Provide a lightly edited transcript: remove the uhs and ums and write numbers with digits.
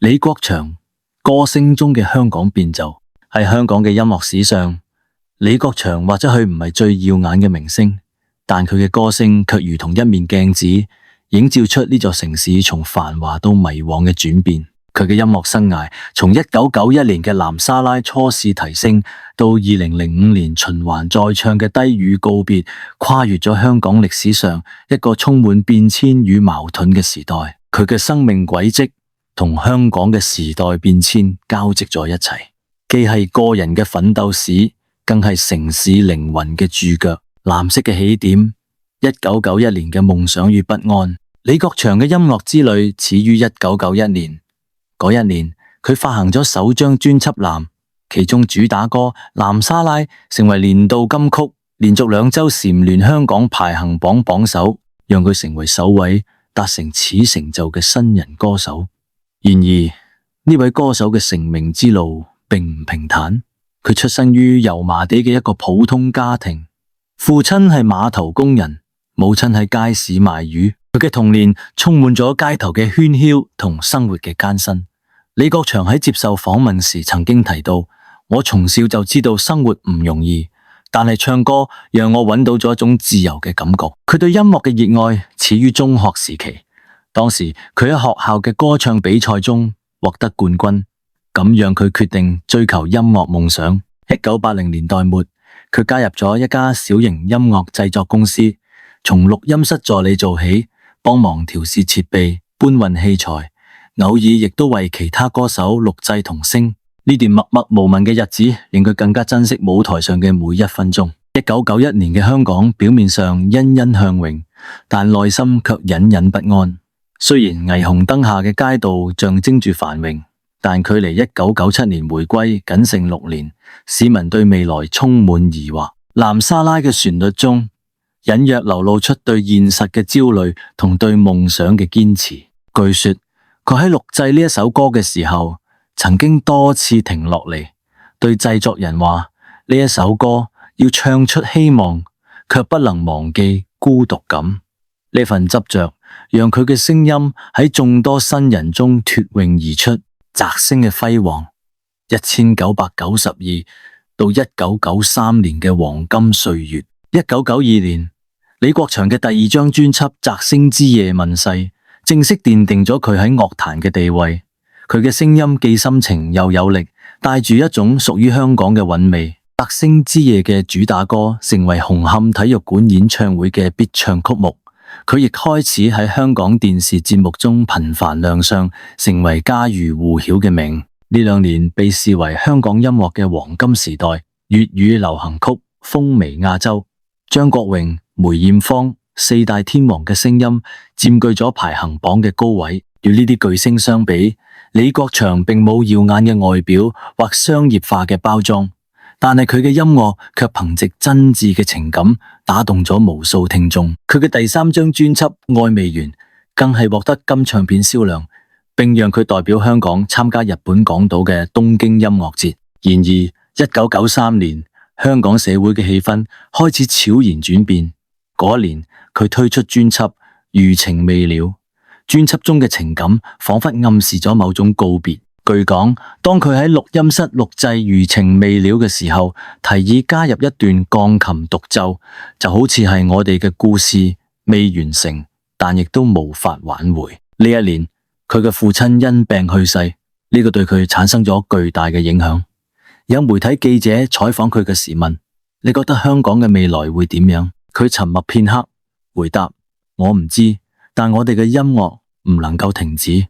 李國祥歌聲中嘅香港變奏。喺香港嘅音樂史上，李國祥或者佢唔係最耀眼嘅明星，但佢嘅歌聲卻如同一面鏡子，映照出呢座城市從繁華到迷惘嘅轉變。佢嘅音樂生涯從1991年嘅南沙拉初試提升，到2005年循環再唱嘅低語告別，跨越咗香港歷史上一個充滿變遷與矛盾嘅時代。佢嘅生命軌跡同香港嘅時代變遷交織在一齊，既係個人嘅奮鬥史，更係城市靈魂嘅注腳。藍色嘅起點，1991年嘅夢想與不安。李國祥嘅音樂之旅始於1991年。嗰一年，佢發行咗首張專輯《藍》，其中主打歌《南沙拉》成為年度金曲，連續2周蟬聯香港排行榜榜首，讓佢成為首位達成此成就嘅新人歌手。然而，呢位歌手嘅成名之路並唔平坦。佢出生於油麻地嘅一個普通家庭，父親係碼頭工人，母親喺街市賣魚。佢嘅童年充滿咗街頭嘅喧囂同生活嘅艱辛。李國祥喺接受訪問時曾經提到：我從小就知道生活唔容易，但係唱歌讓我揾到咗一種自由嘅感覺。佢對音樂嘅熱愛始於中學時期，當時佢喺學校嘅歌唱比賽中獲得冠軍，咁讓佢決定追求音樂夢想。1980年代末，佢加入咗一家小型音樂製作公司，從錄音室助理做起，幫忙調試設備、搬運器材，偶爾亦都為其他歌手錄製同聲。呢段默默無聞嘅日子，令佢更加珍惜舞台上嘅每一分鐘。1991年嘅香港表面上欣欣向榮，但內心卻隱隱不安。雖然霓虹燈下嘅街道象徵住繁榮，但距離1997年回歸僅剩6年，市民對未來充滿疑惑。南沙拉嘅旋律中，隱約流露出對現實嘅焦慮同對夢想嘅堅持。據說佢喺錄製呢一首歌嘅時候，曾經多次停落嚟，對製作人話：呢一首歌要唱出希望，卻不能忘記孤獨感。呢份執着，讓佢嘅聲音喺眾多新人中脫穎而出，摘星嘅輝煌。1992到1993年嘅黃金歲月。1992年，李國祥嘅第2張專輯《摘星之夜》問世，正式奠定咗佢喺樂壇嘅地位。佢嘅聲音既深情又有力，帶住一種屬於香港嘅韻味。《摘星之夜》嘅主打歌成為紅磡體育館演唱會嘅必唱曲目。佢亦開始喺香港電視節目中頻繁亮相，成為家喻戶曉嘅名。呢2年被視為香港音樂嘅黃金時代，粵語流行曲風靡亞洲。張國榮、梅艷芳4大天王嘅聲音佔據咗排行榜嘅高位。與呢啲巨星相比，李國祥並冇耀眼嘅外表或商業化嘅包裝，但係佢嘅音樂卻憑借真摯嘅情感打動咗無數聽眾。佢嘅第3張專輯《愛未完》更係獲得金唱片銷量，並讓佢代表香港參加日本港島嘅東京音樂節。然而1993年，香港社會嘅氣氛開始悄然轉變。嗰一年，佢推出專輯《餘情未了》，專輯中嘅情感仿佛暗示咗某種告別。據講，當佢喺錄音室錄製《餘情未了》嘅時候，提議加入一段鋼琴獨奏，就好似係我哋嘅故事未完成，但亦都無法挽回。呢一年，佢嘅父親因病去世，呢個對佢產生咗巨大嘅影響。有媒體記者採訪佢嘅時問：你覺得香港嘅未來會點樣？佢沉默片刻，回答：我唔知，但我哋嘅音樂唔能夠停止。